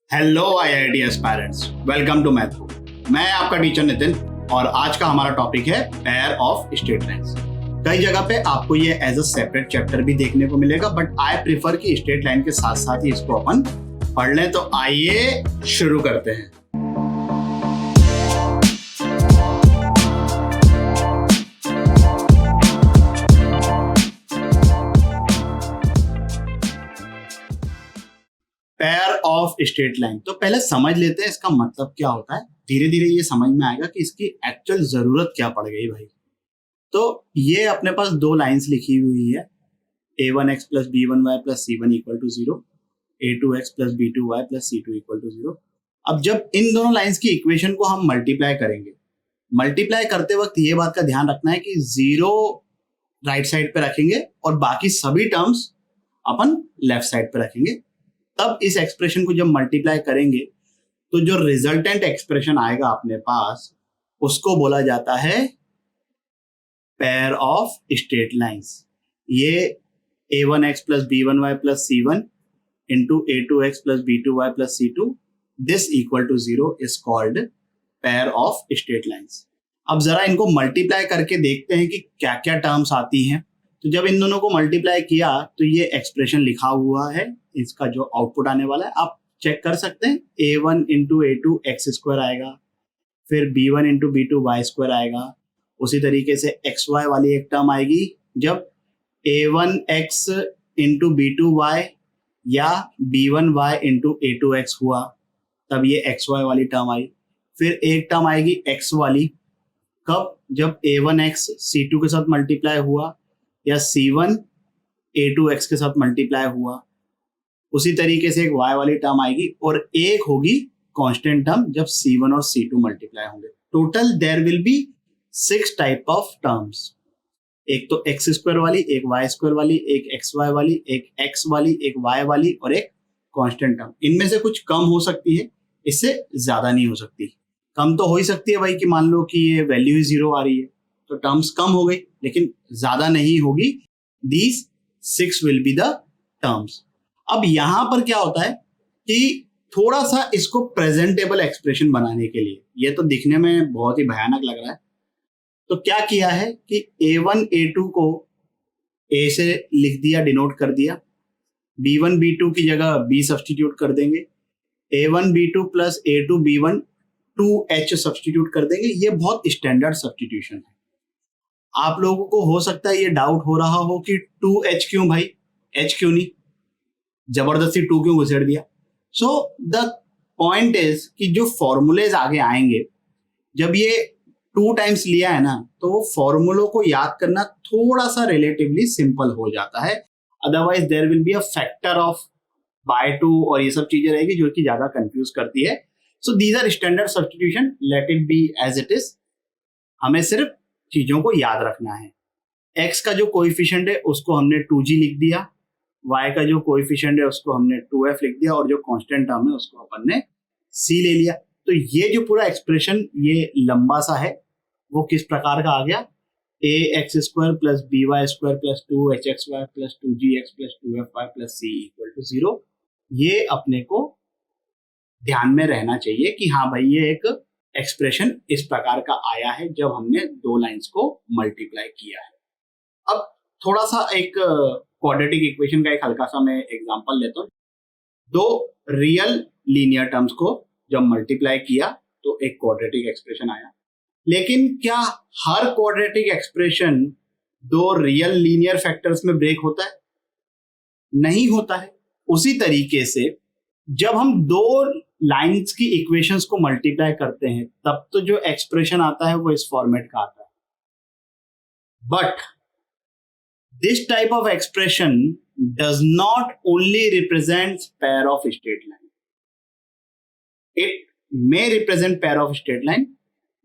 Hello IIT aspirants, welcome to maths. मैं आपका teacher Nitin और आज का हमारा टॉपिक है पेयर ऑफ स्ट्रेट लाइंस। कई जगह पे आपको ये एज अ सेपरेट चैप्टर भी देखने को मिलेगा, बट आई प्रिफर कि स्ट्रेट लाइन के साथ साथ ही इसको अपन पढ़ लें। तो आइए शुरू करते हैं। पेयर ऑफ स्ट्रेट लाइन, तो पहले समझ लेते हैं इसका मतलब क्या होता है। धीरे धीरे ये समझ में आएगा कि इसकी एक्चुअल जरूरत क्या पड़ गई भाई। तो ये अपने पास दो लाइंस लिखी हुई है, a1x plus b1y plus c1 equal to 0, a2x plus b2y plus c2 equal to 0। अब जब इन दोनों लाइंस की इक्वेशन को हम मल्टीप्लाई करेंगे, मल्टीप्लाई करते वक्त ये बात का ध्यान रखना है कि 0 राइट साइड पे रखेंगे और बाकी सभी टर्म्स अपन लेफ्ट साइड पे रखेंगे। तब इस एक्सप्रेशन को जब मल्टीप्लाई करेंगे तो जो रिजल्टेंट एक्सप्रेशन आएगा अपने पास, उसको बोला जाता है पेयर ऑफ स्ट्रेट लाइंस। ये a1x plus b1y plus c1 into a2x plus b2y plus c2 this equal to 0 is called pair of straight lines. अब जरा इनको मल्टीप्लाई करके देखते हैं कि क्या क्या टर्म्स आती हैं। तो जब इन दोनों को मल्टीप्लाई किया तो ये एक्सप्रेशन लिखा हुआ है, इसका जो आउटपुट आने वाला है आप चेक कर सकते हैं। a1 into a2 x square आएगा, फिर b1 into b2 Y square आएगा। उसी तरीके से xy वाली एक टर्म आएगी जब a1x इंटू b2y या b1y इंटू a2x हुआ, तब ये xy वाली टर्म आई। फिर एक टर्म आएगी x वाली, कब? जब a1x c2 के साथ मल्टीप्लाई हुआ या c1 a2x के साथ मल्टीप्लाई हुआ। उसी तरीके से एक y वाली टर्म आएगी और एक होगी कांस्टेंट टर्म जब c1 और c2 मल्टीप्लाई होंगे। Total there will be 6 type of terms. एक तो एक्स स्क्वायर वाली, एक वाई स्क्वायर वाली, एक एक्स वाई वाली, एक एक्स वाली, एक वाई वाली और एक कांस्टेंट टर्म। इनमें से कुछ कम हो सकती है, इससे ज्यादा नहीं हो सकती। कम तो हो ही सकती है भाई कि मान लो कि ये वैल्यू ही 0 आ रही है तो टर्म्स कम हो गई, लेकिन ज्यादा नहीं होगी। These 6 will be the terms. अब यहां पर क्या होता है कि थोड़ा सा इसको प्रेजेंटेबल एक्सप्रेशन बनाने के लिए, ये तो दिखने में बहुत ही भयानक लग रहा है, तो क्या किया है कि a1 a2 को a से लिख दिया, डिनोट कर दिया। b1 b2 की जगह b सब्सटीट्यूट कर देंगे। a1 b2 plus a2 b1 2h substitute कर देंगे। ये बहुत स्टैंडर्ड सब्सटीट्यूशन है। आप लोगों को हो सकता है ये डाउट हो रहा हो कि 2h क्यों भाई, h क्यों नहीं, जबरदस्ती 2 क्यों घुसेड़ दिया। सो द पॉइंट इज कि जो फॉर्मूलेज आगे आएंगे, जब ये 2 टाइम्स लिया है ना, तो वो फॉर्मूलों को याद करना थोड़ा सा रिलेटिवली सिंपल हो जाता है। Otherwise there will be a factor of by 2 और ये सब चीजें रहेगी जो कि ज्यादा कंफ्यूज करती है। So these are standard substitution, let it be as it is. हमें सिर्फ चीजों को याद रखना है। x का जो कोएफिशिएंट है उसको हमने 2g लिख दिया, y का जो कोएफिशिएंट है उसको हमने 2f लिख दिया और जो कांस्टेंट टर्म है उसको अपन ने c ले लिया। तो ये जो पूरा एक्सप्रेशन ये लंबा सा है वो किस प्रकार का आ गया, ax square plus by square plus 2hxy plus 2gx plus 2fy plus c equal to 0। ये अपने को ध्यान में रहना चाहिए कि हाँ भाई ये एक एक्सप्रेशन इस प्रकार का आया है जब हमने दो लाइंस को मल्टीप्लाई किया है। अब थोड़ा सा एक क्वाड्रेटिक इक्वेशन का एक हल्का सा मैं एग्जांपल लेता हूँ। दो रियल लीनियर टर्म्स को जब मल्टीप्लाई किया तो एक क्वाड्रेटिक एक्सप्रेशन आया। लेकिन क्या हर क्वाड्रेटिक एक्सप्रेशन दो रियल लीनियर फैक्टर्स में ब्रेक होता है? नहीं होता है। उसी तरीके से जब हम दो लाइंस की इक्वेशंस को मल्टीप्लाई करते हैं तब तो जो एक्सप्रेशन आता है वो इस फॉर्मेट का आता है। But this type of expression does not only represent pair of straight line, it may represent pair of straight line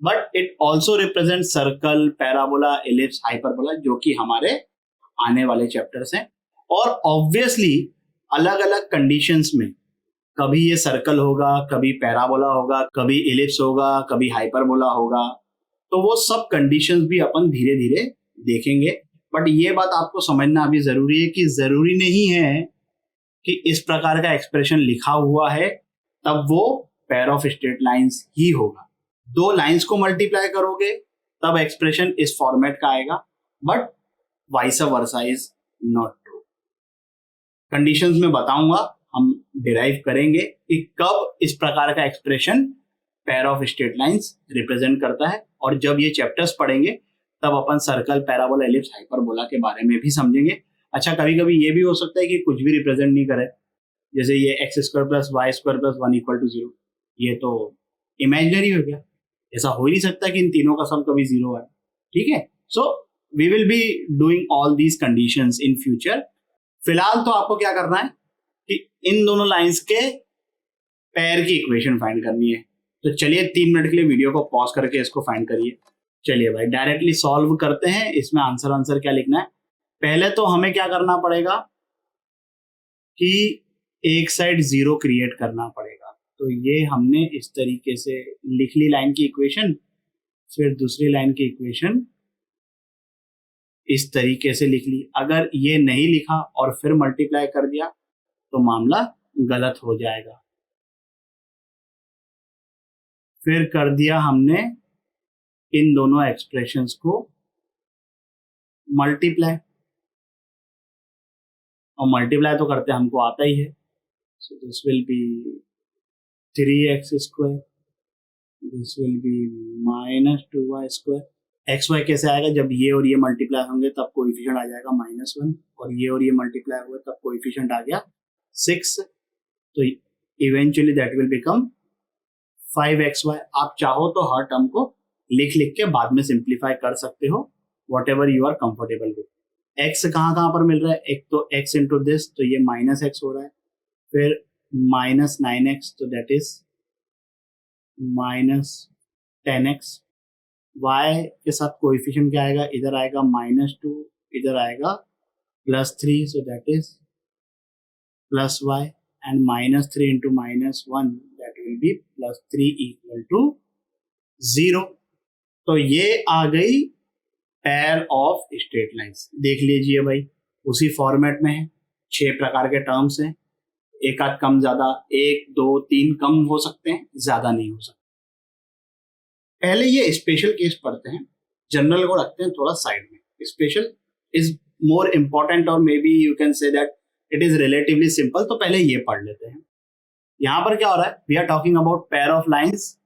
but it also represents circle, parabola, ellipse, hyperbola, जो कि हमारे आने वाले चैप्टर्स हैं। और ऑब्वियसली अलग अलग कंडीशंस में कभी ये सर्कल होगा, कभी पैराबोला होगा, कभी इलिप्स होगा, कभी हाइपरबोला होगा। तो वो सब कंडीशंस भी अपन धीरे धीरे देखेंगे। बट ये बात आपको समझना अभी जरूरी है कि जरूरी नहीं है कि इस प्रकार का एक्सप्रेशन लिखा हुआ है तब वो पेयर ऑफ स्ट्रेट लाइंस ही होगा। दो लाइंस को मल्टीप्लाई करोगे तब एक्सप्रेशन इस फॉर्मेट का आएगा, but vice versa is not true. Conditions में बताऊंगा, हम डिराइव करेंगे कि कब इस प्रकार का expression pair of straight lines represent करता है, और जब ये चैप्टर्स पढ़ेंगे तब अपन सर्कल, पैराबोला, एलिप्स, हाइपरबोला के बारे में भी समझेंगे। अच्छा, कभी कभी ये भी हो सकता है कि कुछ भी रिप्रेजेंट नहीं करे, जैसे ये x square plus Y square plus 1 equal to 0, ये तो इमेजिनरी हो गया, ऐसा हो ही नहीं सकता कि इन तीनों का सम कभी 0 है। ठीक है, so we will be doing all these conditions in future. फिलहाल तो आपको क्या करना है कि इन दोनों लाइंस के पेयर की इक्वेशन फाइंड करनी है। तो चलिए 3 मिनट के लिए वीडियो को पॉज करके इसको फाइंड करिए। चलिए भाई डायरेक्टली सॉल्व करते हैं। इसमें आंसर क्या लिखना है, पहले तो हमें क्या करना पड़ेगा कि एक साइड 0 क्रिएट करना पड़ेगा। तो ये हमने इस तरीके से लिख ली लाइन की इक्वेशन, फिर दूसरी लाइन की इक्वेशन इस तरीके से लिख ली। अगर ये नहीं लिखा और फिर मल्टीप्लाई कर दिया तो मामला गलत हो जाएगा। फिर कर दिया हमने इन दोनों एक्सप्रेशंस को मल्टीप्लाई, और मल्टीप्लाई तो करते हमको आता ही है। So this will be 3x square, this will be minus 2y square. X y कैसे आएगा, जब ये और ये मल्टीप्लाई होंगे तब कोएफिशिएंट आ जाएगा -1, और ये मल्टीप्लाई हुआ तब कोएफिशिएंट आ गया 6। तो eventually that will become 5xy। आप चाहो तो हर टर्म को लिख के बाद में सिंप्लीफाई कर सकते हो, whatever you are comfortable with. x कहाँ पर मिल रहा है, एक तो x इंटू दिस, तो ये -x हो रहा है, फिर -9x, तो दैट इज -10x। y के साथ कोएफिशिएंट क्या आएगा, इधर आएगा -2, इधर आएगा +3, so that is +y, and -3 into -1 that will be +3 equal to 0। तो ये आ गई पेयर ऑफ स्ट्रेट लाइंस। देख लीजिए भाई, उसी फॉर्मेट में है, 6 प्रकार के टर्म्स हैं, एक आध कम ज्यादा, 1 2 3 कम हो सकते हैं, ज्यादा नहीं हो सकते। पहले ये स्पेशल केस पढ़ते हैं, जनरल को रखते हैं थोड़ा साइड में। स्पेशल इज मोर इंपॉर्टेंट, और may be you can say that it is relatively simple. तो पहले ये पढ़ लेते हैं। यहां पर क्या हो रहा है, we are talking about pair of lines,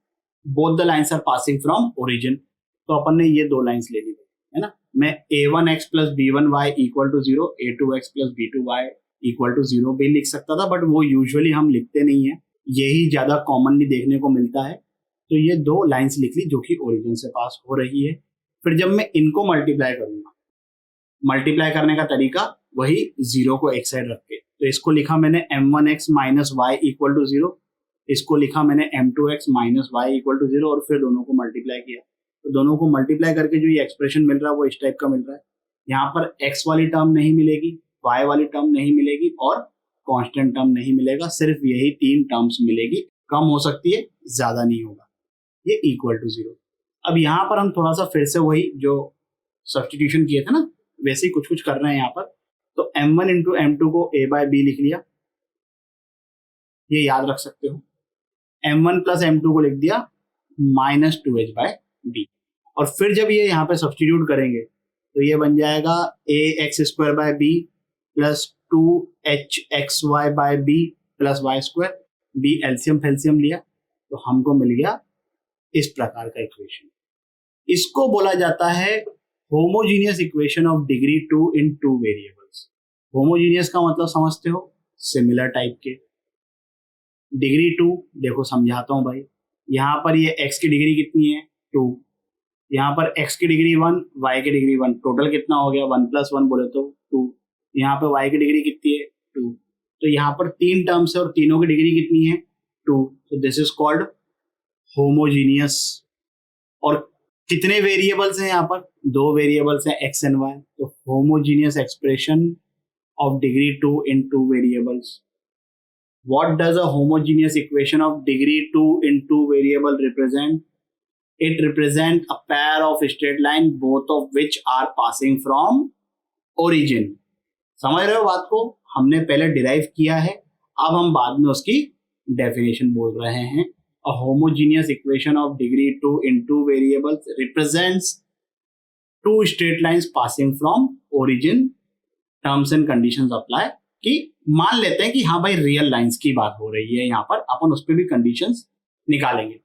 both the lines are passing from origin. तो अपन ने ये दो लाइंस ले ली है ना। मैं a1x plus b1y equal to 0, a2x plus b2y equal to 0 भी लिख सकता था, बट वो यूजुअली हम लिखते नहीं है, यही ज्यादा कॉमनली देखने को मिलता है। तो ये दो लाइंस लिख ली जो कि ओरिजिन से पास हो रही है। फिर जब मैं इनको मल्टीप्लाई करूंगा, मल्टीप्लाई करने का तरीका वही 0 को एक साइड रख के, तो इसको लिखा मैंने m1x minus y equal to 0, इसको लिखा मैंने m2x minus y equal to 0, और फिर दोनों को मल्टीप्लाई किया। तो दोनों को मल्टीप्लाई करके जो ये एक्सप्रेशन मिल रहा है वो इस टाइप का मिल रहा है। यहाँ पर x वाली टर्म नहीं मिलेगी, y वाली टर्म नहीं मिलेगी, और कांस्टेंट टर्म नहीं मिलेगा, सिर्फ यही 3 टर्म्स मिलेगी। कम हो सकती है, ज्यादा नहीं होगा। ये इक्वल टू 0। अब यहाँ पर हम थोड़ा सा फिर से वही जो सब्स्टिट्यूशन किए थे ना, वैसे ही कुछ कर रहे हैं यहाँ पर। तो m1 इंटू m2 को a बाय b लिख लिया, ये याद रख सकते हो। m1 प्लस m2 को लिख दिया माइनस 2h बाय b, और फिर जब ये यहाँ पे सब्स्टिट्यूट करेंगे तो ये बन जाएगा ax square by b plus 2hxy by b plus Y square. b LCM फेल्सियम लिया तो हमको मिल गया इस प्रकार का इक्वेशन। इसको बोला जाता है homogeneous equation of degree 2 in 2 variables. Homogeneous का मतलब समझते हो, सिमिलर टाइप के। डिग्री 2 देखो समझाता हूं भाई, यहाँ पर ये x की डिग्री कितनी है 2, यहाँ पर x की डिग्री 1, y की डिग्री 1, टोटल कितना हो गया 1 प्लस 1 बोले तो 2। यहाँ पर y की डिग्री कितनी है 2, तो यहाँ पर 3 टर्म्स है और तीनों की डिग्री कितनी है 2। तो दिस इज कॉल्ड होमोजीनियस। और कितने वेरिएबल्स हैं यहाँ पर, 2 वेरिएबल्स हैं x एंड y। तो homogeneous expression of degree 2 in 2 variables. What does a homogeneous equation of degree 2 in 2 variable represent? It represents a pair of straight line both of which are passing from origin. समझ रहे हो बात को, हमने पहले derive किया है, अब हम बाद में उसकी डेफिनेशन बोल रहे हैं, a homogeneous equation of degree 2 in 2 variables represents 2 straight lines passing from origin, terms and conditions apply. कि मान लेते हैं कि हाँ भाई रियल लाइंस की बात हो रही है यहाँ पर, अपन उस पर भी कंडीशंस निकालेंगे।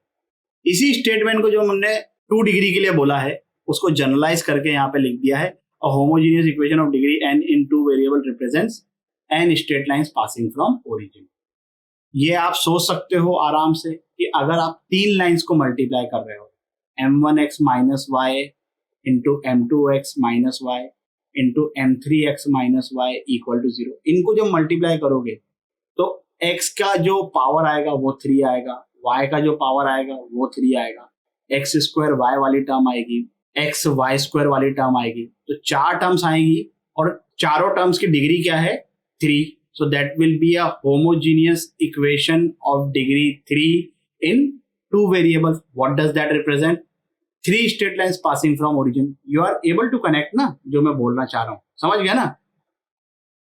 इसी स्टेटमेंट को जो हमने 2 डिग्री के लिए बोला है उसको जनरलाइज करके यहाँ पे लिख दिया है, a homogeneous equation of degree n in 2 variable represents n straight lines passing from origin. ये आप सोच सकते हो आराम से कि अगर आप 3 लाइंस को मल्टीप्लाई कर रहे हो, m1x minus y into m2x minus y into m3x minus y equal to 0, इनको जब मल्टीप्लाई करोगे तो x का जो पावर आएगा वो 3 आएगा, y का जो पावर आएगा वो 3 आएगा, x स्क्वायर y वाली टर्म आएगी, x y स्क्वायर वाली टर्म आएगी, तो 4 टर्म्स आएगी और चारों टर्म्स की डिग्री क्या है 3। So that will be a homogeneous equation of degree 3 in 2 variables. What does that represent? 3 straight lines passing from origin. You are able to connect ना जो मैं बोलना चाह रहा हूँ, समझ गया ना?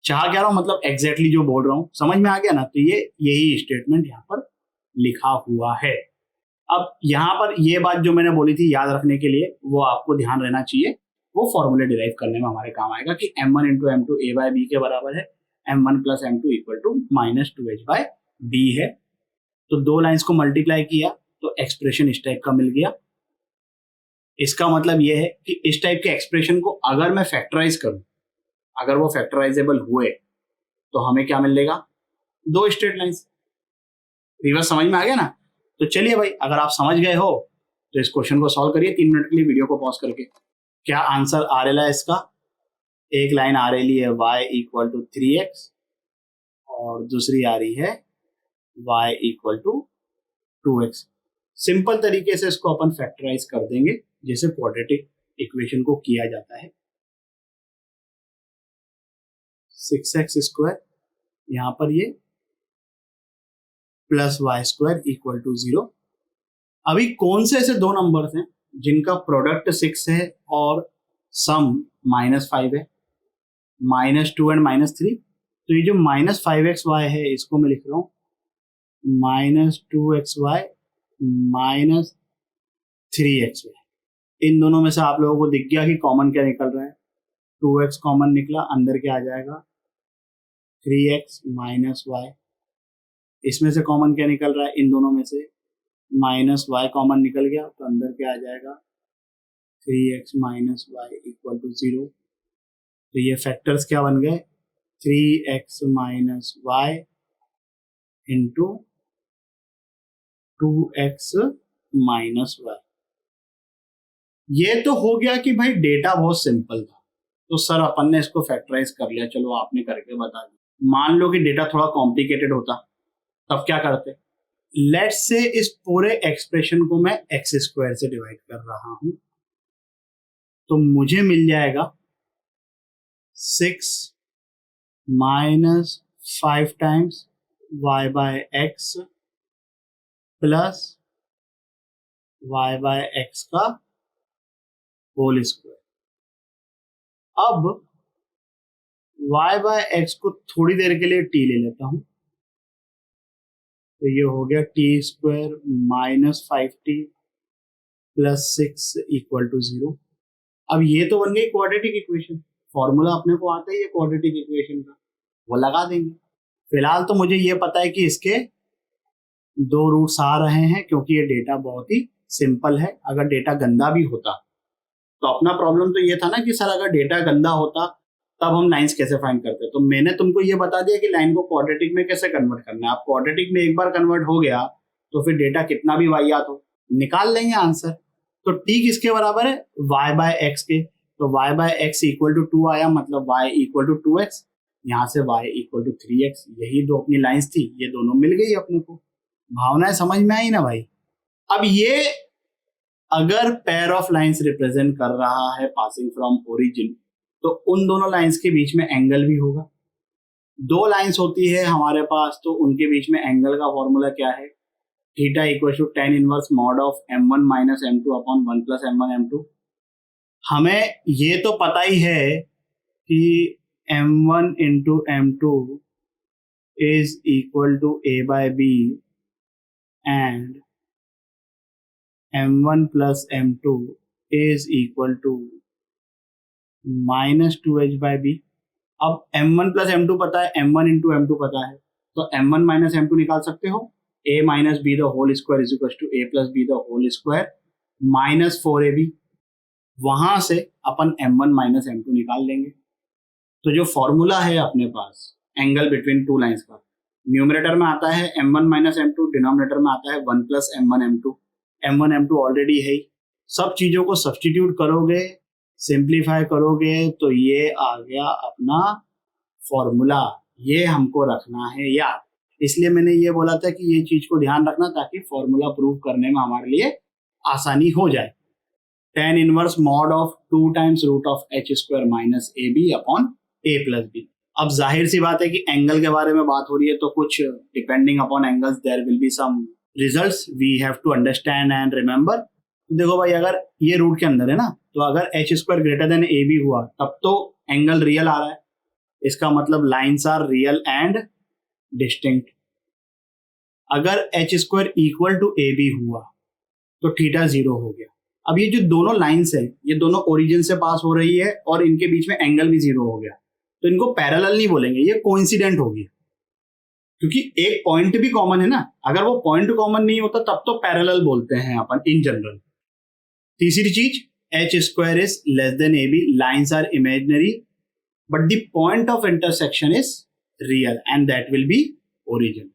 चाह क्या रहा हूँ मतलब एग्जैक्टली जो बोल रहा हूँ समझ में आ गया ना? तो ये यही स्टेटमेंट यहाँ पर लिखा हुआ है। अब यहाँ पर ये बात जो मैंने बोली थी याद रखने के लिए वो आपको ध्यान रहना चाहिए, वो फॉर्मूले डिराइव करने में हमारे काम आएगा कि m1 into m2 a by b के बराबर है, m1 plus m2 equal to minus 2h by b है। तो 2 लाइंस को मल्टीप्लाई किया तो एक्सप्रेशन इस टाइप का मिल गया। इसका मतलब यह है कि इस टाइप के एक्सप्रेशन को अगर मैं फैक्टराइज करूं, अगर वो फैक्टराइजेबल हुए तो हमें क्या मिलेगा 2 स्ट्रेट लाइंस। रिवर्स समझ में आ गया ना? तो चलिए भाई, अगर आप समझ गए हो तो इस क्वेश्चन को सॉल्व करिए 3 मिनट के लिए वीडियो को पॉज करके। क्या आंसर आ रहा है इसका? एक लाइन आ रही है y इक्वल टू 3x और दूसरी आ रही है y equal to 2x। Simple तरीके से इसको अपन फैक्टराइज कर देंगे जैसे क्वाड्रेटिक इक्वेशन को किया जाता है। 6x स्क्वायर यहां पर ये plus Y square equal to 0। अभी कौन से ऐसे 2 नंबर्स हैं जिनका प्रोडक्ट 6 है और सम -5 है, -2 एंड -3? तो ये जो -5xy है इसको मैं लिख रहा हूं -2xy -3xy। इन दोनों में से आप लोगों को दिख गया कि कॉमन क्या निकल रहा है? 2x कॉमन निकला, अंदर क्या आ जाएगा 3x माइनस वाई। इसमें से कॉमन क्या निकल रहा है? इन दोनों में से -y कॉमन निकल गया तो अंदर क्या आ जाएगा 3x minus y equal to 0। तो ये फैक्टर्स क्या बन गए 3x minus y into 2x minus y. ये तो हो गया कि भाई डेटा बहुत सिंपल था तो सर अपन ने इसको फैक्टराइज कर लिया, चलो आपने करके बता दिया। मान लो कि डेटा थोड़ा कॉम्प्लिकेटेड होता तब क्या करते? लेट्स से इस पूरे एक्सप्रेशन को मैं एक्स स्क्वायर से डिवाइड कर रहा हूं तो मुझे मिल जाएगा 6 minus 5 times y by x plus y by x का होल स्क्वायर। अब y बाय एक्स को थोड़ी देर के लिए t ले लेता हूं तो ये हो गया t square minus 5t plus 6 equal to 0। अब ये तो बन गई क्वाड्रेटिक इक्वेशन, फॉर्मूला अपने को आता ही है क्वाड्रेटिक इक्वेशन का, वो लगा देंगे। फिलहाल तो मुझे ये पता है कि इसके 2 रूट्स आ रहे हैं क्योंकि ये डेटा बहुत ही सिंपल है। अगर डेटा गंदा भी होता तो अपना प्रॉब्लम तो ये था ना कि सर अगर डेटा गंदा होता तब हम लाइंस कैसे फाइंड करते। तो मैंने तुमको ये बता दिया कि लाइन को क्वाड्रेटिक में कैसे कन्वर्ट करना है। आप क्वाड्रेटिक में एक बार कन्वर्ट हो गया तो फिर डेटा कितना भी वाहियात हो निकाल लेंगे आंसर। तो t किसके बराबर है y बाय एक्स के, तो y by x equal to 2 आया, मतलब y इक्वल टू 2x, यहाँ से y इक्वल टू 3x। यही दो अपनी लाइंस थी, ये दोनों मिल गई अपने को। भावनाएं समझ में आई ना भाई? अब ये अगर पेयर ऑफ लाइंस रिप्रेजेंट कर रहा है पासिंग फ्रॉम ओरिजिन तो उन दोनों लाइंस के बीच में एंगल भी होगा। 2 लाइंस होती है हमारे पास तो उनके बीच में एंगल का फॉर्मूला क्या है? Theta equal to tan inverse mod of m1 minus m2 upon 1 plus m1 m2। हमें ये तो पता ही है कि m1 into m2 is equal to a by b and m1 plus m2 is equal to minus 2h/b। अब m1 plus m2 पता है, m1 into m2 पता है, तो m1 माइनस m2 निकाल सकते हो। a minus b the whole square is equal to a plus b the whole square minus 4ab। वहां से अपन m1 माइनस m2 निकाल लेंगे। तो जो फॉर्मूला है अपने पास एंगल बिटवीन टू लाइंस का, न्यूमरेटर में आता है m1 माइनस m2, डिनोमिनेटर में आता है 1 plus m1 m2। m1 m2 already है ही। सब चीजों को सब्स्टिट्यूट करोगे, सिंप्लीफाई करोगे, तो ये आ गया अपना फॉर्मूला। ये हमको रखना है याद। इसलिए मैंने ये बोला था कि ये चीज को ध्यान रखना ताकि फॉर्मूला प्रूव करने में हमारे लिए आसानी हो जाए। tan inverse mod of 2 times root of h square minus a b upon a plus b. अब जाहिर सी बात है कि एंगल के बारे में बात हो रही है, तो कुछ depending upon angles there will be some results we have to understand and remember. देखो भाई, अगर ये रूट के अंदर है ना, तो अगर h square greater than a b हुआ तब तो एंगल रियल आ रहा है। इसका मतलब lines are real and distinct. अगर h square equal to a b हुआ तो थीटा 0 हो गया। अब ये जो दोनों लाइंस है, ये दोनों ओरिजिन से पास हो रही है और इनके बीच में एंगल भी 0 हो गया, तो इनको पैरेलल नहीं बोलेंगे, ये कोइंसिडेंट होगी, क्योंकि एक पॉइंट भी कॉमन है ना। अगर वो पॉइंट कॉमन नहीं होता तब तो पैरेलल बोलते हैं अपन इन जनरल। तीसरी चीज, h square is less than a b, lines are imaginary but the point of intersection is real and that will be origin.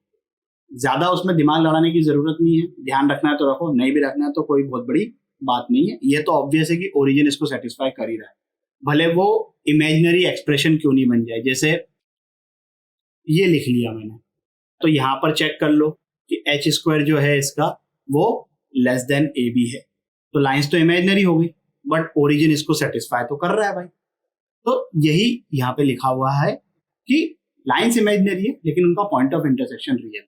ज्यादा उसमें दिमाग लड़ाने की जरूरत नहीं है, ध्यान रखना है तो रखो, नहीं भी रखना है तो कोई बहुत बड़ी बात नहीं है। ये तो ऑब्वियस है कि ओरिजिन इसको सेटिस्फाई कर ही रहा है, भले वो इमेजिनरी एक्सप्रेशन क्यों नहीं बन जाए। जैसे ये लिख लिया मैंने, तो यहां पर चेक कर लो कि h स्क्वायर जो है इसका वो लेस देन ए बी है, तो लाइंस तो इमेजिनरी हो गई बट ओरिजिन इसको सेटिस्फाई तो कर रहा है भाई। तो यही यहाँ पे लिखा हुआ है कि लाइंस इमेजिनरी है लेकिन उनका पॉइंट ऑफ इंटरसेक्शन रियल है।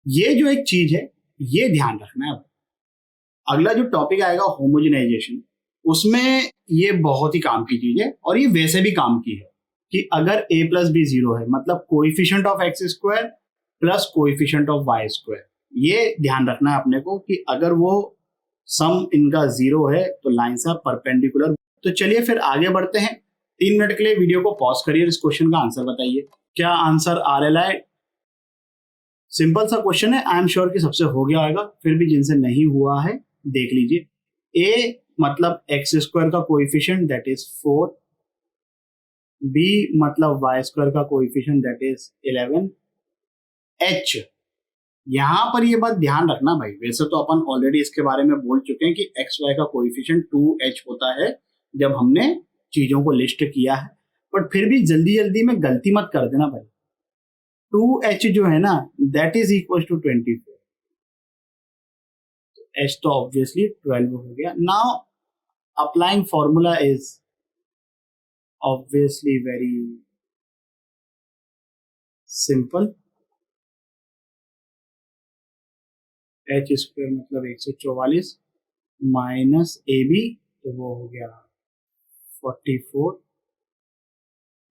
ये जो एक चीज है ये ध्यान रखना है। अगला जो टॉपिक आएगा होमोजेनाइजेशन, उसमें ये बहुत ही काम की चीज है और ये वैसे भी काम की है कि अगर a प्लस बी 0 है, मतलब coefficient of x square plus coefficient of y square, ये ध्यान रखना है अपने को कि अगर वो सम इनका 0 है तो लाइंस आर परपेंडिकुलर। तो चलिए फिर आगे बढ़ते हैं। 3 मिनट के लिए वीडियो को पॉज करिए, इस क्वेश्चन का आंसर बताइए। क्या आंसर RLI? सिंपल सा क्वेश्चन है, आई एम श्योर कि सबसे हो गया होगा, फिर भी जिनसे नहीं हुआ है देख लीजिए। a मतलब एक्स स्क्वायर का कोएफिशिएंट दैट इज 4, b मतलब वाई स्क्वायर का कोएफिशिएंट दैट इज 11, h यहां पर ये बात ध्यान रखना भाई, वैसे तो अपन ऑलरेडी इसके बारे में बोल चुके हैं कि एक्स वाई का कोएफिशिएंट 2h होता है जब हमने चीजों को लिस्ट किया है, बट फिर भी जल्दी जल्दी में गलती मत कर देना भाई। 2h जो है ना that is equal to 24, h तो ऑब्वियसली 12 हो गया। Now applying formula is obviously very simple. h square मतलब 144 माइनस ए बी, तो वो हो गया 44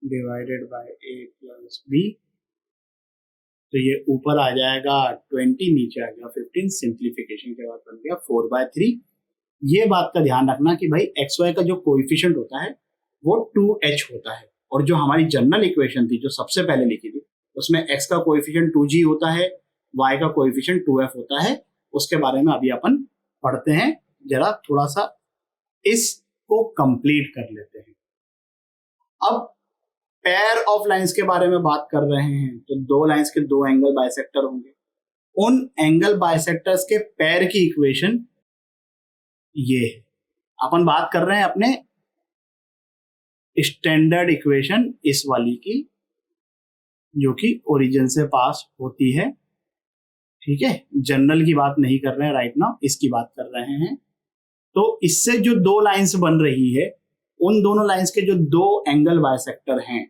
divided by a plus b, तो ये ऊपर आ जाएगा 20, नीचे आ गया 15, सिंप्लीफिकेशन के बाद बन गया 4/3। ये बात का ध्यान रखना कि भाई एक्स वाई का जो कोएफिशिएंट होता है वो 2h होता है, और जो हमारी जनरल इक्वेशन थी जो सबसे पहले लिखी थी उसमें x का कोएफिशिएंट 2g होता है, y का कोएफिशिएंट 2f होता है। उसके बारे में अभी अपन पढ़ते हैं, जरा थोड़ा सा इसको कंप्लीट कर लेते हैं। अब पेयर ऑफ लाइंस के बारे में बात कर रहे हैं, तो दो लाइंस के दो एंगल बाइसेक्टर होंगे। उन एंगल बाइसेक्टर्स के पेयर की इक्वेशन ये है। अपन बात कर रहे हैं अपने स्टैंडर्ड इक्वेशन इस वाली की, जो कि ओरिजिन से पास होती है, ठीक है। जनरल की बात नहीं कर रहे हैं राइट नाउ, इसकी बात कर रहे हैं। तो इससे जो दो लाइंस बन रही है, उन दोनों लाइंस के जो दो एंगल बाइसेक्टर हैं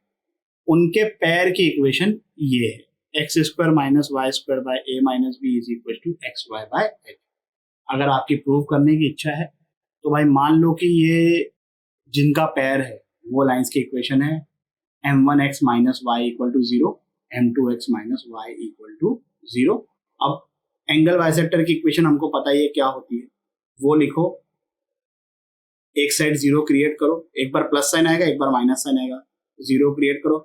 उनके पेयर की इक्वेशन ये है, x square minus y square by a minus b is equal to x y by h. अगर आपकी प्रूव करने की इच्छा है तो भाई मान लो कि ये जिनका पेयर है वो लाइंस की इक्वेशन है m1x minus y equal to 0, m2x minus y equal to 0। अब एंगल बाइसेक्टर की इक्वेशन हमको पता ही है क्या होती है, वो लिखो, एक साइड जीरो क्रिएट करो, एक बार प्लस साइन आएगा एक बार माइनस साइन आएगा, जीरो क्रिएट करो,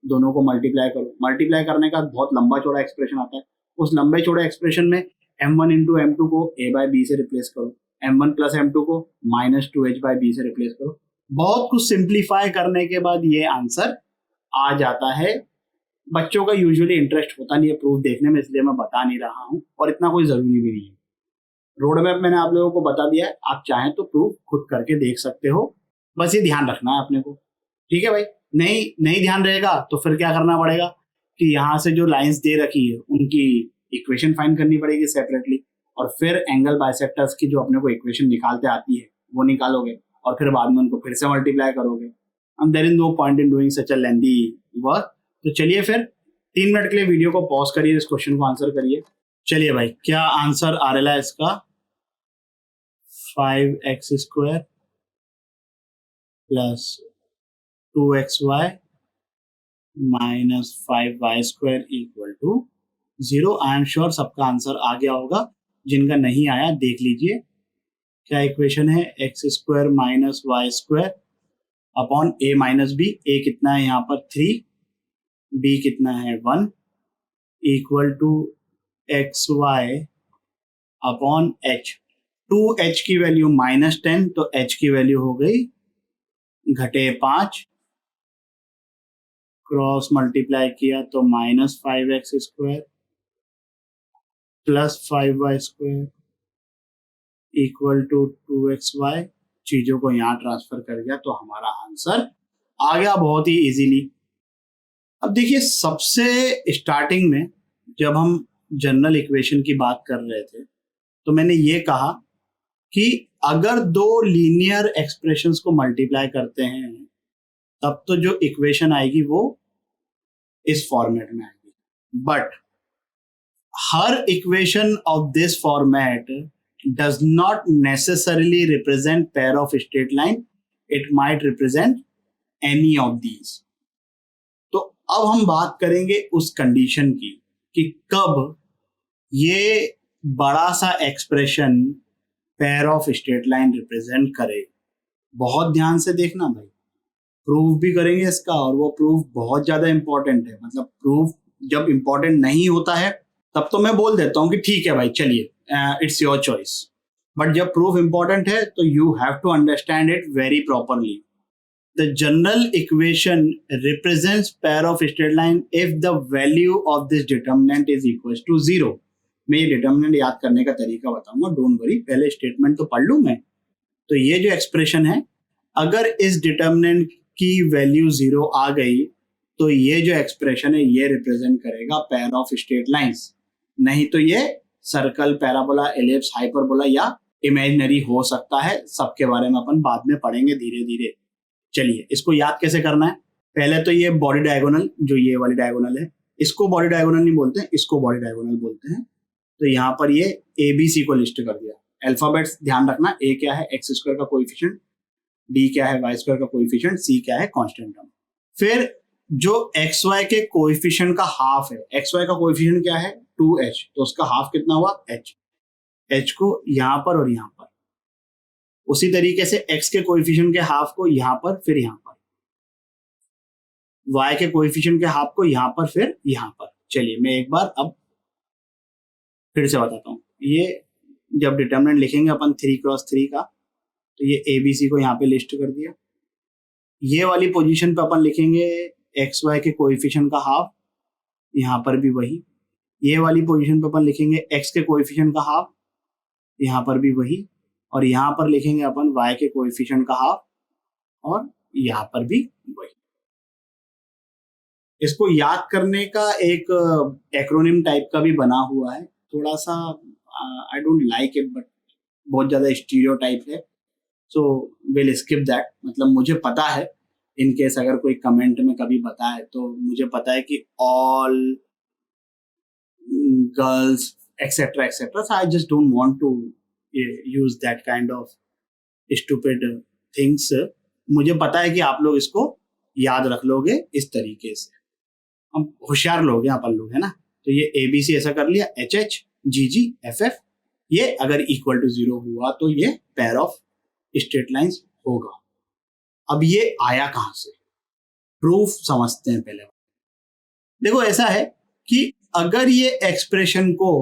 दोनों को मल्टीप्लाई करो, मल्टीप्लाई करने का बहुत लंबा चौड़ा एक्सप्रेशन आता है, उस लंबे चौड़े एक्सप्रेशन में m1 इंटू m2 को a बाय b से रिप्लेस करो, m1 प्लस m2 को माइनस 2h बाय b से रिप्लेस करो। बहुत कुछ सिंप्लीफाई करने के बाद ये आंसर आ जाता है। बच्चों का यूजुअली इंटरेस्ट होता नहीं है प्रूफ देखने में, इसलिए मैं बता नहीं रहा हूँ, और इतना कोई जरूरी भी नहीं है। रोड मैप मैंने आप लोगों को बता दिया है, आप चाहें तो प्रूफ खुद करके देख सकते हो, बस ये ध्यान रखना है अपने को, ठीक है भाई। नहीं ध्यान रहेगा तो फिर क्या करना पड़ेगा कि यहाँ से जो लाइंस दे रखी है उनकी इक्वेशन फाइंड करनी पड़ेगी सेपरेटली, और फिर एंगल बाइसेक्टर्स की जो अपने को इक्वेशन निकालते आती है वो निकालोगे, और फिर बाद में उनको फिर से मल्टीप्लाई करोगे। And there is no point in doing such a lengthy work. तो चलिए फिर 3 मिनट के लिए वीडियो को पॉज करिए, इस क्वेश्चन को आंसर करिए। चलिए भाई, क्या आंसर आ रहा है इसका? 5x² plus 2xy minus 5y² equal to 0। I am sure सबका आंसर आ गया होगा, जिनका नहीं आया देख लीजिए। क्या इक्वेशन है? x² minus y² upon a minus b। a कितना है यहाँ पर? 3, b कितना है? 1 equal to xy upon h। 2h की वैल्यू -10, तो h की वैल्यू हो गई -5, क्रॉस मल्टीप्लाई किया तो -5x² plus 5y² equal to 2xy। चीजों को यहां ट्रांसफर कर गया तो हमारा आंसर आ गया बहुत ही इजीली। अब देखिए, सबसे स्टार्टिंग में जब हम जनरल इक्वेशन की बात कर रहे थे तो मैंने ये कहा कि अगर दो लीनियर एक्सप्रेशंस को मल्टीप्लाई करते हैं तब तो जो इक्वेशन आएगी वो इस फॉर्मेट में आएगी, but her equation of this format does not necessarily represent pair of straight line, it might represent any of these. तो अब हम बात करेंगे उस कंडीशन की कि कब ये बड़ा सा expression pair of straight line represent करे। बहुत ध्यान से देखना भाई, प्रूफ भी करेंगे इसका, और वो प्रूफ बहुत ज्यादा इंपॉर्टेंट है। मतलब प्रूफ जब इंपॉर्टेंट नहीं होता है तब तो मैं बोल देता हूँ कि ठीक है भाई चलिए, इट्स योर चॉइस, बट जब प्रूफ इंपॉर्टेंट है तो you have to understand it very properly. The general equation represents pair of straight line if the value of this determinant is equal to 0। मैं ये डिटर्मिनेंट याद करने का तरीका बताऊंगा, डोंट वरी, पहले स्टेटमेंट तो पढ़ लूं मैं। तो ये जो एक्सप्रेशन है, अगर इस डिटर्मिनेंट की वैल्यू 0 आ गई तो ये जो एक्सप्रेशन है ये रिप्रेजेंट करेगा पेयर ऑफ स्ट्रेट लाइंस, नहीं तो ये सर्कल, पैराबोला, एलिप्स, हाइपरबोला या इमेजिनरी हो सकता है। सबके बारे में अपन बाद में पढ़ेंगे धीरे धीरे। चलिए, इसको याद कैसे करना है? पहले तो ये बॉडी डायगोनल, जो ये वाली डायगोनल है, इसको बॉडी डायगोनल नहीं बोलते हैं, इसको बॉडी डायगोनल बोलते हैं। तो यहाँ पर ये ABC को लिस्ट कर दिया। अल्फाबेट्स ध्यान रखना, A क्या है? x² का कोएफिशिएंट, D क्या है? y² का कोएफिशिएंट, C क्या है? Constant term. फिर जो xy के कोएफिशिएंट का हाफ है, xy का कोएफिशिएंट क्या है? 2h, तो उसका हाफ कितना हुआ? h को यहाँ पर और यहाँ पर। उसी तरीके से x के कोएफिशिएंट के हाफ को यहाँ पर, फिर यहाँ पर, y के कोएफिशिएंट के हाफ को यहाँ पर, फिर यहाँ पर। चलिए मैं एक बार अब फिर से बताता हूँ। ये जब डिटर्मिनेंट लिखेंगे अपन 3x3 का, तो ये ABC को यहाँ पे लिस्ट कर दिया। ये वाली पोजीशन पे अपन लिखेंगे XY के कोएफिशिएंट का हाफ, यहाँ पर भी वही। ये वाली पोजीशन पे अपन लिखेंगे x के कोएफिशिएंट का हाफ, यहाँ पर भी वही। और यहाँ पर लिखेंगे अपन y के कोएफिशिएंट का हाफ, और यहाँ पर भी वही। इसको याद करने का एक एक्रोनिम टाइप का भी बना हुआ है, थोड़ा सा I don't like it, but बहुत ज्यादा स्टीरियोटाइप है, सो विल स्किप दैट। मतलब मुझे पता है, इन केस अगर कोई कमेंट में कभी बताए तो मुझे पता है कि all girls etcetera etcetera, so I just don't want to use that kind of stupid things. मुझे पता है कि आप लोग इसको याद रख लोगे इस तरीके से, हम होशियार लोग हैं अपन लोग, है ना। तो ये ABC ऐसा कर लिया, HH, जी जी एफ एफ, ये अगर इक्वल टू 0 हुआ तो ये पेयर ऑफ स्ट्रेट लाइंस होगा। अब ये आया कहां से, प्रूफ समझते हैं पहले। देखो ऐसा है कि अगर ये एक्सप्रेशन को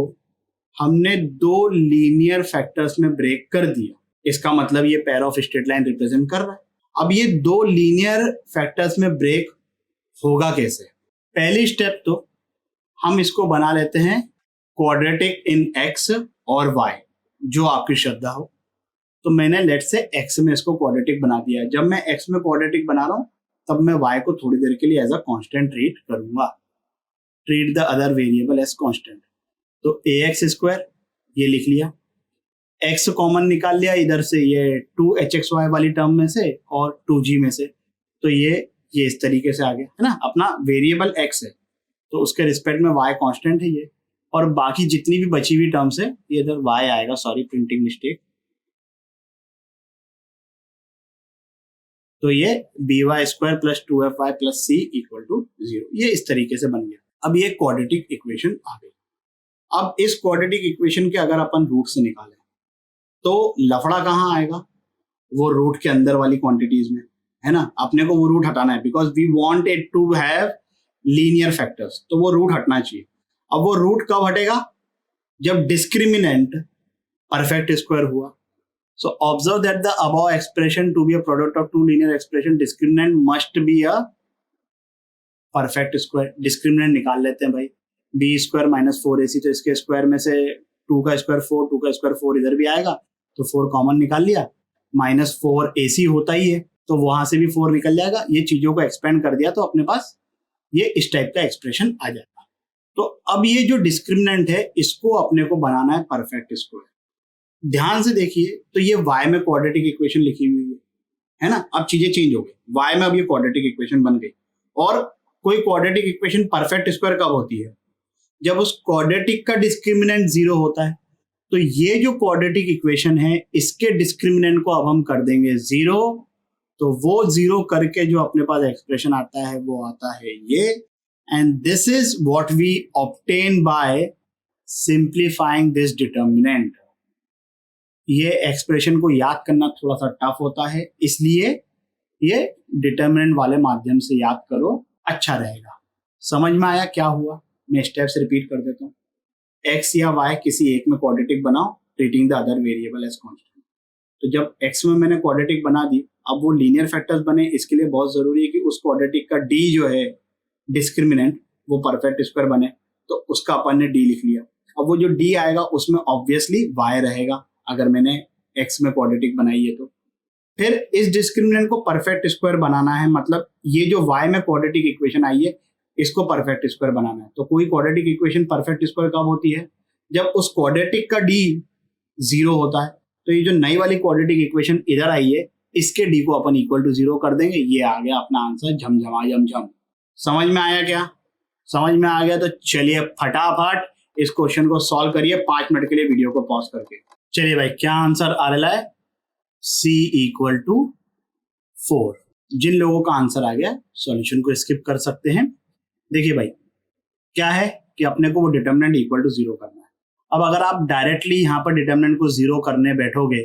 हमने दो लीनियर फैक्टर्स में ब्रेक कर दिया, इसका मतलब ये pair of straight line represent कर रहा है। अब ये दो लीनियर फैक्टर्स में ब्रेक होगा कैसे? पहली स्टेप तो हम इसको बना लेते हैं क्वाड्रेटिक इन एक्स और वाई, जो आपकी श्रद्धा हो। तो मैंने लेट से एक्स में इसको क्वाड्रेटिक बना दिया है। जब मैं एक्स में क्वाड्रेटिक बना रहा हूं तब मैं वाई को थोड़ी देर के लिए एज अ कांस्टेंट ट्रीट करूंगा, treat the other variable as constant. तो ए एक्स स्क्वायर ये लिख लिया, एक्स कॉमन निकाल लिया इधर से, ये 2hxy वाली टर्म में से और 2g में से, तो ये इस तरीके से आ गया है ना। अपना वेरिएबल एक्स है तो उसके रिस्पेक्ट में y कांस्टेंट है ये, और बाकी जितनी भी बची हुई टर्म्स है ये इधर y आएगा, सॉरी प्रिंटिंग मिस्टेक। तो ये by square plus 2fy plus c equal to 0, ये इस तरीके से बन गया। अब ये क्वाड्रेटिक इक्वेशन आ गई। अब इस क्वाड्रेटिक इक्वेशन के अगर अपन रूट से निकालें तो लफड़ा कहाँ आएगा? वो रूट के अंदर वाली क्वांटिटीज में, है ना। अपने को वो रूट हटाना है because we want it to have linear factors, तो वो रूट हटना चाहिए। अब वो रूट कब हटेगा? जब डिस्क्रिमिनेंट परफेक्ट स्क्वायर हुआ। So observe that the above expression to be a product of two linear expression, discriminant must be a perfect square. Discriminant निकाल लेते हैं भाई, बी स्क्वायर माइनस 4ac, तो इसके स्क्वायर में से 2 का स्क्वायर 4, 2 का स्क्वायर 4 इधर भी आएगा, तो 4 कॉमन निकाल लिया, माइनस 4ac होता ही है तो वहां से भी 4 निकल जाएगा। ये चीजों को एक्सपेंड कर दिया तो अपने पास ये इस टाइप का एक्सप्रेशन आ जाएगा। तो अब ये जो डिस्क्रिमिनेंट है इसको अपने को बनाना है परफेक्ट स्क्वायर। ध्यान से देखिए तो ये y में क्वाड्रेटिक इक्वेशन लिखी हुई है ना। अब चीजें चेंज हो गई, y में अब ये क्वाड्रेटिक इक्वेशन बन गई। और कोई क्वाड्रेटिक इक्वेशन परफेक्ट स्क्वायर कब होती है? जब उस क्वाड्रेटिक का डिस्क्रिमिनेंट 0 होता है। तो ये जो क्वाड्रेटिक इक्वेशन है इसके डिस्क्रिमिनेंट को अब हम कर देंगे 0, तो वो 0 करके जो अपने पास एक्सप्रेशन आता है वो आता है ये। And this is what we obtain by simplifying this determinant. ये एक्सप्रेशन को याद करना थोड़ा सा टफ होता है, इसलिए ये डिटर्मिनेंट वाले माध्यम से याद करो, अच्छा रहेगा। समझ में आया क्या हुआ? मैं स्टेप्स रिपीट कर देता हूँ। x या y किसी एक में क्वाड्रेटिक बनाओ, treating the other variable as constant. तो जब x में मैंने क्वाड्रेटिक बना दी, अब वो लीनियर फैक्टर्स बने, इसके लिए बहुत जरूरी है कि उस क्वाड्रेटिक का d जो है डिस्क्रिमिनेंट वो परफेक्ट स्क्वायर बने, तो उसका अपन ने d लिख लिया। अब वो जो d आएगा उसमें ऑब्वियसली y रहेगा अगर मैंने x में क्वाड्रेटिक बनाई है तो। फिर इस डिस्क्रिमिनेंट को परफेक्ट स्क्वायर बनाना है, मतलब ये जो y में क्वाड्रेटिक इक्वेशन आई है इसको परफेक्ट स्क्वायर बनाना है। तो कोई क्वाड्रेटिक इक्वेशन परफेक्ट स्क्वायर कब होती है? जब उस क्वाड्रेटिक का d 0 होता है। तो ये जो नई वाली क्वाड्रेटिक इक्वेशन इधर आई है इसके d को अपन इक्वल टू 0 कर देंगे, ये आ गया अपना आंसर, झमझमा झमझम। समझ में आया क्या? समझ में आ गया तो चलिए फटाफट इस क्वेश्चन को सॉल्व करिए 5 मिनट के लिए वीडियो को पॉज करके। चलिए भाई क्या आंसर आ रहा है? c equal to 4। जिन लोगों का आंसर आ गया सॉल्यूशन को स्किप कर सकते हैं। देखिए भाई क्या है कि अपने को वो डिटर्मिनेंट इक्वल टू 0 करना है। अब अगर आप डायरेक्टली यहाँ पर डिटर्मिनेंट को 0 करने बैठोगे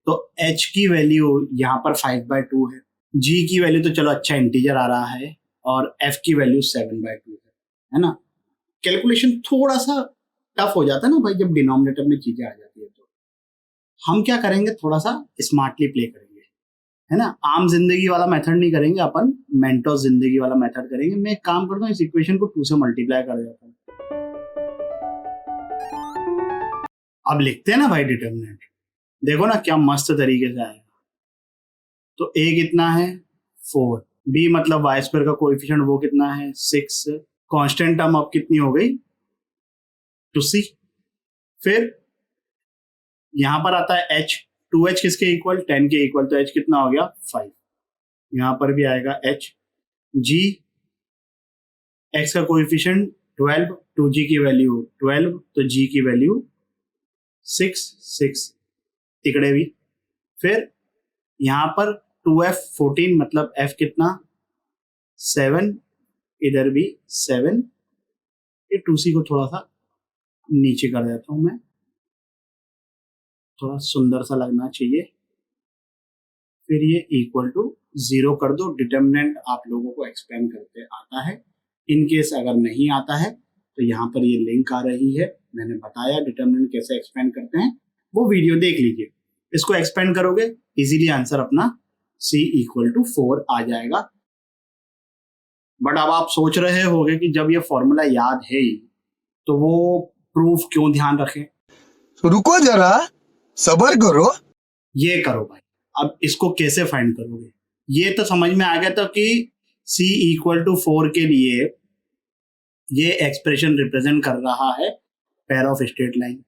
तो h की वैल्यू यहाँ पर 5/2 है, g की वैल्यू तो चलो अच्छा इंटीजर आ रहा है, और f की वैल्यू 7/2 है ना। कैलकुलेशन थोड़ा सा टफ हो जाता है ना भाई जब डिनोमिनेटर में चीजें आ जाती है। तो हम क्या करेंगे, थोड़ा सा स्मार्टली प्ले करेंगे, है ना। आम जिंदगी वाला मेथड नहीं करेंगे अपन, मेंटोस जिंदगी वाला मेथड करेंगे। मैं एक काम करता हूँ, इस इक्वेशन को 2 से मल्टीप्लाई कर देता हूँ। अब लिखते हैं ना भाई डिटर्मिनेंट, देखो ना क्या मस्त तरीके से आएगा। तो a कितना है? 4, b मतलब y स्क्वायर का कोएफिशिएंट वो कितना है? 6। कांस्टेंट टर्म अब कितनी हो गई? 2c। फिर यहां पर आता है h, 2h किसके इक्वल? 10 के इक्वल, तो h कितना हो गया? 5। यहां पर भी आएगा h, g x का कोएफिशिएंट 12, 2g की वैल्यू 12, तो g की वैल्यू 6 तिकड़े भी। फिर यहां पर 2f 14 मतलब f कितना? 7, इधर भी 7। ये 2c को थोड़ा सा नीचे कर देता हूँ मैं, थोड़ा सुंदर सा लगना चाहिए। फिर ये इक्वल टू 0 कर दो। डिटर्मिनेंट आप लोगों को एक्सपेंड करते आता है, इन केस अगर नहीं आता है तो यहाँ पर ये लिंक आ रही है, मैंने बताया डिटर्मिनेंट कैसे एक्सपेंड करते हैं, वो वीडियो देख लीजिए। इसको एक्सपेंड करोगे इजीली आंसर अपना c इक्वल टू 4 आ जाएगा। बट अब आप सोच रहे होगे कि जब ये फॉर्मूला याद है ही तो वो प्रूफ क्यों ध्यान रखें। रुको जरा, सबर करो। ये करो भाई, अब इसको कैसे फाइंड करोगे, ये तो समझ में आ गया था कि c इक्वल टू 4 के लिए ये एक्सप्रेशन रिप्रेजेंट कर रहा है pair of straight line.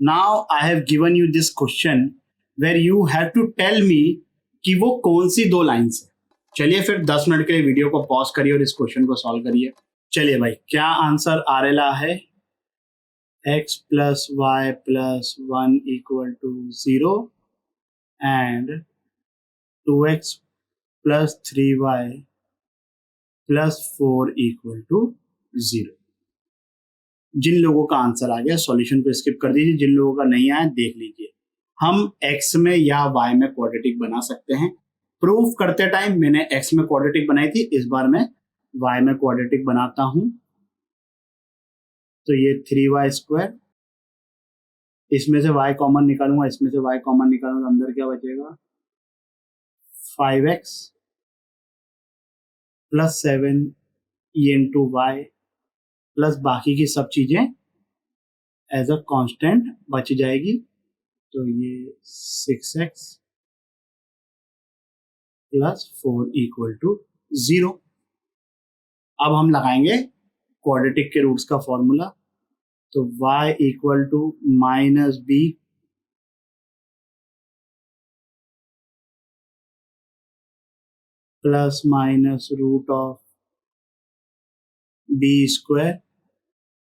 Now I have given you this question where you have to tell me कि वो कौन सी दो लाइन्स है। चलिए फिर 10 मिनट के लिए वीडियो को पॉज करिए और इस क्वेश्चन को सॉल्व करिए। चलिए भाई, क्या आंसर आ रहा है, x plus y plus 1 equal to 0 and 2x plus 3y plus 4 equal to 0। जिन लोगों का आंसर आ गया सॉल्यूशन को स्किप कर दीजिए, जिन लोगों का नहीं आया देख लीजिए। हम x में या y में क्वाड्रेटिक बना सकते हैं। प्रूफ करते टाइम मैंने x में क्वाड्रेटिक बनाई थी, इस बार मैं y में क्वाड्रेटिक बनाता हूं। तो ये 3y स्क्वायर, इसमें से y कॉमन निकालूंगा, इसमें से y कॉमन निकालूंगा, अंदर क्या बचेगा 5x plus 7 e into y plus बाकी की सब चीजें एज अ कांस्टेंट बच जाएगी। तो ये 6x प्लस 4 इक्वल टू 0। अब हम लगाएंगे क्वाड्रेटिक के रूट्स का फॉर्मूला। तो y equal to minus b plus minus root of b square.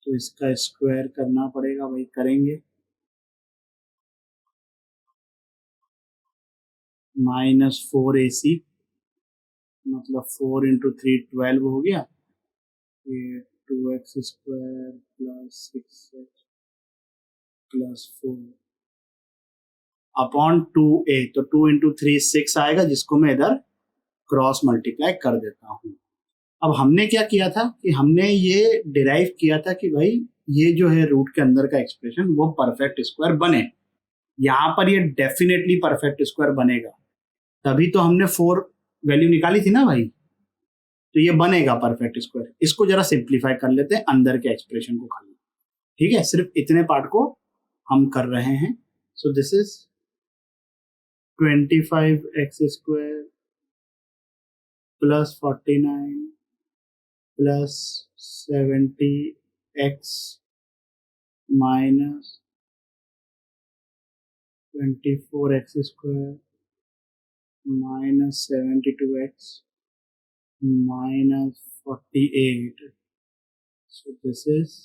तो इसका स्क्वायर करना पड़ेगा, वही करेंगे। माइनस 4ac मतलब 4 इंटू 3 12 हो गया। ये 2x square plus 6x plus 4 upon 2a। तो 2 इंटू 3 6 आएगा, जिसको मैं इधर क्रॉस मल्टीप्लाई कर देता हूँ। अब हमने क्या किया था कि हमने ये डिराइव किया था कि भाई ये जो है रूट के अंदर का एक्सप्रेशन वो परफेक्ट स्क्वायर बने। यहाँ पर ये डेफिनेटली परफेक्ट स्क्वायर बनेगा, तभी तो हमने 4 वैल्यू निकाली थी ना भाई। तो ये बनेगा परफेक्ट स्क्वायर। इसको जरा सिंप्लीफाई कर लेते हैं अंदर के एक्सप्रेशन को खाली, ठीक है। सिर्फ इतने पार्ट को हम कर रहे हैं। So this is 25x square plus 49 plus 70x minus 24x square minus 72x minus 48. So this is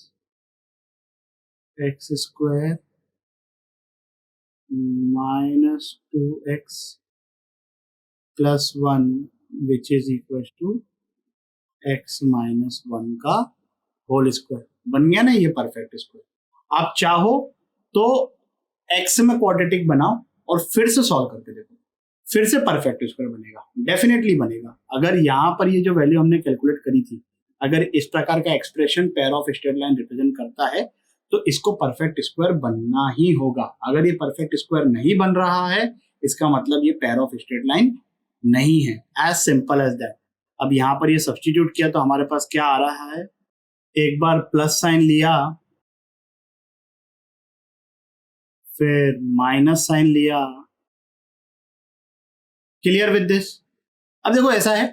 x square minus 2x plus 1 which is equals to x minus 1 का होल स्क्वायर। बन गया ना ये परफेक्ट स्क्वायर। आप चाहो तो x में quadratic बनाओ और फिर से सॉल्व करके देखो, फिर से परफेक्ट स्क्वायर बनेगा, डेफिनेटली बनेगा। अगर यहाँ पर ये जो वैल्यू हमने कैलकुलेट करी थी, अगर इस प्रकार का expression pair of straight line represent करता है तो इसको परफेक्ट स्क्वायर बनना ही होगा। अगर ये परफेक्ट स्क्वायर नहीं बन रहा है इसका मतलब ये पेयर ऑफ स्ट्रेट लाइन नहीं है। As simple as that. अब यहाँ पर ये सब्स्टिट्यूट किया तो हमारे पास क्या आ रहा है, एक बार प्लस साइन लिया फिर माइनस साइन लिया। Clear with this. अब देखो ऐसा है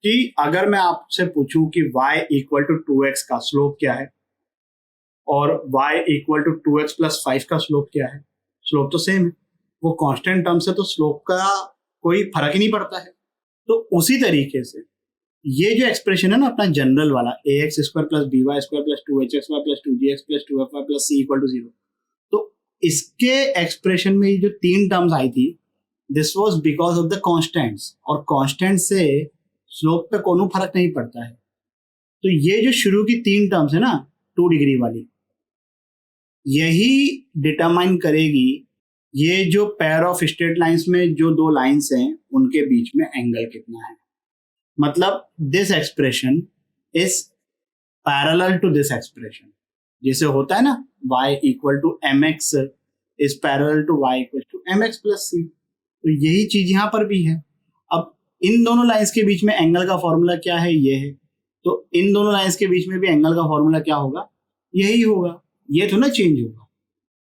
कि अगर मैं आपसे पूछूं कि y इक्वल टू 2x का स्लोप क्या है और y equal to 2x plus 5 का स्लोप क्या है, स्लोप तो सेम है, वो कांस्टेंट टर्म्स है तो स्लोप का कोई फर्क ही नहीं पड़ता है। तो उसी तरीके से ये जो एक्सप्रेशन है ना अपना जनरल वाला ax square plus by square plus 2hxy plus 2gx plus 2fy plus c equal to 0, तो इसके एक्सप्रेशन में जो 3 टर्म्स आई थी this was because of the constants, और कॉन्स्टेंट से स्लोप पे कोनो फर्क नहीं पड़ता है। तो ये जो शुरू की 3 टर्म्स है ना 2 डिग्री वाली, यही डिटरमाइन करेगी ये जो पेयर ऑफ स्ट्रेट लाइंस में जो दो लाइंस हैं उनके बीच में एंगल कितना है। मतलब this expression is parallel to this expression. जैसे होता है ना y equal to M X is parallel to y equal to M X plus C, तो यही चीज यहाँ पर भी है। अब इन दोनों लाइंस के बीच में एंगल का फॉर्मूला क्या है, ये है, तो इन दोनों लाइंस के बीच में भी एंगल का फॉर्मूला क्या होगा, यही होगा, ये तो ना चेंज होगा।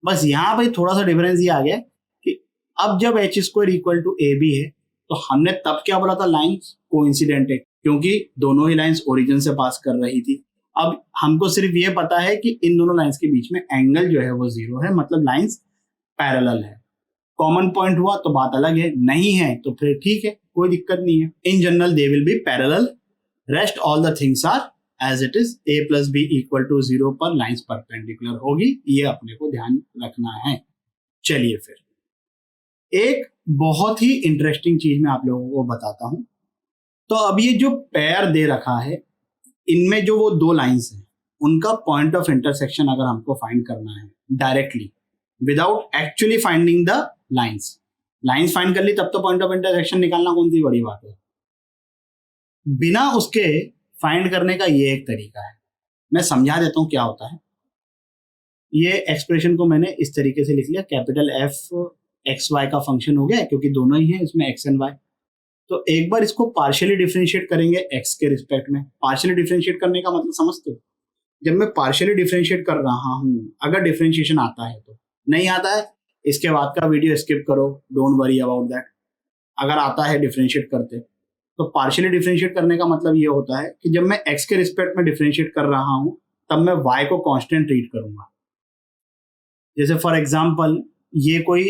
बस यहाँ भाई थोड़ा सा डिफरेंस ये आ गया कि अब जब h square equal to a b है तो हमने तब क्या बोला था, लाइंस कोइंसिडेंट है, क्योंकि दोनों ही लाइंस ओरिजिन से पास कर रही थी। अब हमको सिर्फ ये पता है कि इन दोनों लाइंस के बीच में एंगल जो है वो 0 है, मतलब लाइंस पैरेलल है। कॉमन पॉइंट हुआ तो बात अलग है, नहीं है तो फिर ठीक है, कोई दिक्कत नहीं है। In general they will be parallel, rest all the things are as it is. a plus b equal to 0 पर लाइंस परपेंडिकुलर होगी, ये अपने को ध्यान रखना है। चलिए फिर एक बहुत ही इंटरेस्टिंग चीज मैं आप लोगों को बताता हूं। तो अब ये जो पेयर दे रखा है, इनमें जो वो दो लाइंस हैं उनका पॉइंट ऑफ इंटरसेक्शन अगर हमको फाइंड करना है directly without actually finding the lines, lines find कर ली तब तो पॉइंट ऑफ इंटरसेक्शन निकालना कौन सी बड़ी बात है। बिना उसके फाइंड करने का ये एक तरीका है, मैं समझा देता हूं क्या होता है। ये एक्सप्रेशन को मैंने इस तरीके से लिख लिया, कैपिटल एफ एक्स वाई का फंक्शन हो गया क्योंकि दोनों ही हैं इसमें एक्स एंड वाई। तो एक बार इसको पार्शियली डिफरेंशिएट करेंगे एक्स के रिस्पेक्ट में। पार्शियली डिफरेंशिएट करने का मतलब समझते हो, जब मैं पार्शियली डिफरेंशिएट कर रहा हूं, अगर डिफरेंशिएशन आता है तो, नहीं आता है इसके बाद का वीडियो स्किप करो, डोंट वरी अबाउट दैट। अगर आता है डिफरेंशिएट करते, तो पार्शियली डिफरेंशिएट करने का मतलब ये होता है कि जब मैं एक्स के रिस्पेक्ट में डिफरेंशिएट कर रहा हूं तब मैं वाई को कांस्टेंट ट्रीट करूंगा। जैसे फॉर एग्जांपल ये कोई,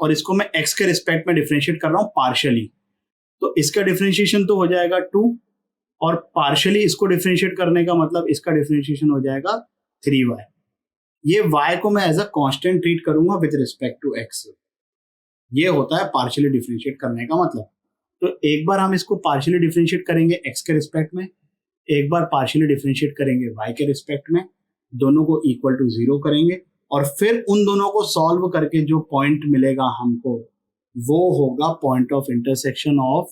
और इसको मैं एक्स के रिस्पेक्ट में डिफरेंशिएट कर रहा हूं पार्शियली, तो इसका डिफरेंशिएशन तो हो जाएगा 2, और पार्शियली इसको डिफरेंशिएट करने का मतलब इसका डिफरेंशिएशन हो जाएगा 3y। ये y को मैं एज अ कांस्टेंट ट्रीट करूंगा विद रिस्पेक्ट टू x। ये होता है पार्शियली डिफरेंशिएट करने का मतलब। तो एक बार हम इसको पार्शियली डिफरेंशिएट करेंगे x के रिस्पेक्ट में, एक बार पार्शियली डिफरेंशिएट करेंगे y के रिस्पेक्ट में, दोनों को इक्वल टू 0 करेंगे, और फिर उन दोनों को सॉल्व करके जो पॉइंट मिलेगा हमको वो होगा point of intersection of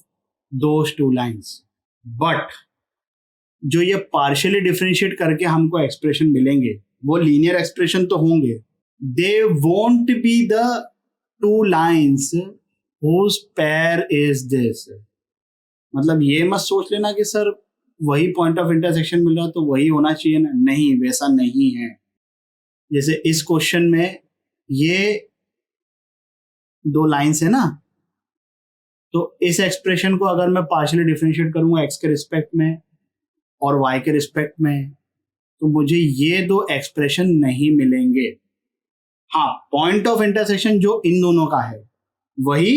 those two lines. But जो ये पार्शियली डिफरेंशिएट करके हमको एक्सप्रेशन मिलेंगे वो लीनियर एक्सप्रेशन तो होंगे, they won't be the two lines whose pair is this। मतलब ये मत सोच लेना कि सर वही पॉइंट ऑफ इंटरसेक्शन मिल रहा तो वही होना चाहिए ना, नहीं, वैसा नहीं है। जैसे इस क्वेश्चन में ये दो लाइंस है ना, तो इस एक्सप्रेशन को अगर मैं पार्शियली डिफरेंशिएट करूंगा एक्स के रिस्पेक्ट में और वाई के रिस्पेक्ट में, तो मुझे ये दो एक्सप्रेशन नहीं मिलेंगे। हाँ, पॉइंट ऑफ इंटरसेक्शन जो इन दोनों का है वही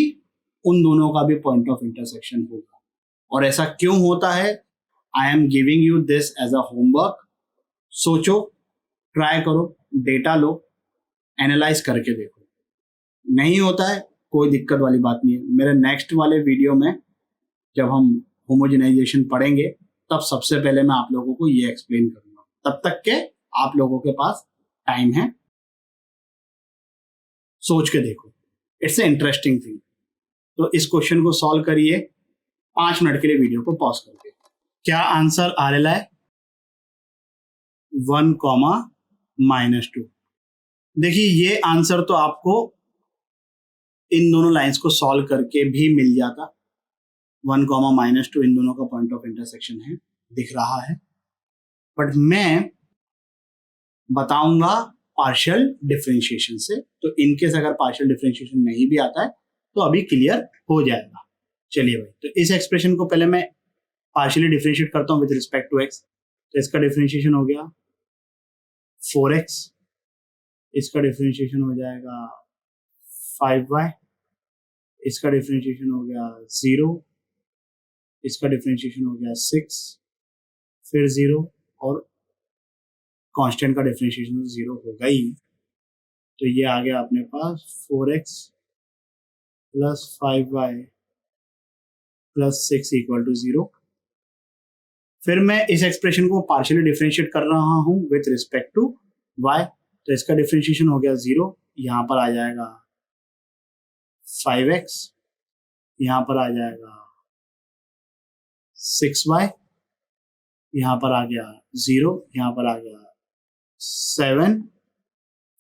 उन दोनों का भी पॉइंट ऑफ इंटरसेक्शन होगा। और ऐसा क्यों होता है, I am giving you this as a homework. सोचो, ट्राई करो, डेटा लो, एनालाइज करके देखो। नहीं होता है कोई दिक्कत वाली बात नहीं है। मेरे नेक्स्ट वाले वीडियो में जब हम होमोजेनाइजेशन पढ़ेंगे तब सबसे पहले मैं आप लोगों को ये एक्सप्लेन करूंगा। तब तक के आप लोगों के पास टाइम है, सोच के देखो, इट्स ए इंटरेस्टिंग थिंग। तो इस क्वेश्चन को सॉल्व करिए 5 मिनट के लिए वीडियो को पॉज करके। क्या आंसर आ रहा है? 1, -2। देखिए ये आंसर तो आपको इन दोनों लाइंस को सॉल्व करके भी मिल जाता। 1, -2 इन दोनों का पॉइंट ऑफ इंटरसेक्शन है, दिख रहा है, बट मैं बताऊंगा पार्शियल डिफरेंशिएशन से। तो इनकेस अगर पार्शियल डिफरेंशिएशन नहीं भी आता है तो अभी क्लियर हो जाएगा। चलिए भाई, तो इस एक्सप्रेशन को पहले मैं पार्शियली डिफरेंशिएट करता हूं विद रिस्पेक्ट टू एक्स। तो इसका डिफरेंशिएशन हो गया 4x, इसका डिफरेंशिएशन हो जाएगा 5y, इसका डिफरेंशिएशन हो गया 0, इसका डिफरेंशिएशन हो गया 6, फिर 0, और कांस्टेंट का डिफरेंशिएशन 0 होगा ही। तो ये आ गया अपने पास 4x plus 5y plus 6 equal to 0। फिर मैं इस एक्सप्रेशन को पार्शियली डिफरेंशिएट कर रहा हूं विथ रिस्पेक्ट टू y, तो इसका डिफरेंशिएशन हो गया 0, यहाँ पर आ जाएगा 5x, यहाँ पर आ जाएगा 6y, यहाँ पर आ गया 0, यहाँ पर आ गया 7,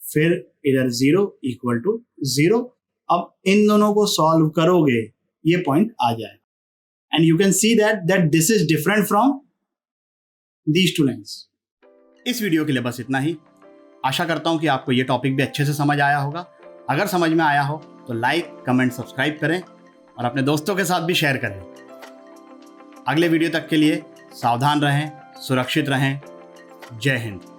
फिर इधर 0 इक्वल टू 0। अब इन दोनों को सॉल्व करोगे ये पॉइंट आ जाएगा and you can see that this is different from these two lines. इस वीडियो के लिए बस इतना ही। आशा करता हूं कि आपको ये टॉपिक भी अच्छे से समझ आया होगा। अगर समझ में आया हो तो लाइक, कमेंट, सब्सक्राइब करें और अपने दोस्तों के साथ भी शेयर करें। अगले वीडियो तक के लिए सावधान रहें, सुरक्षित रहें। जय हिंद।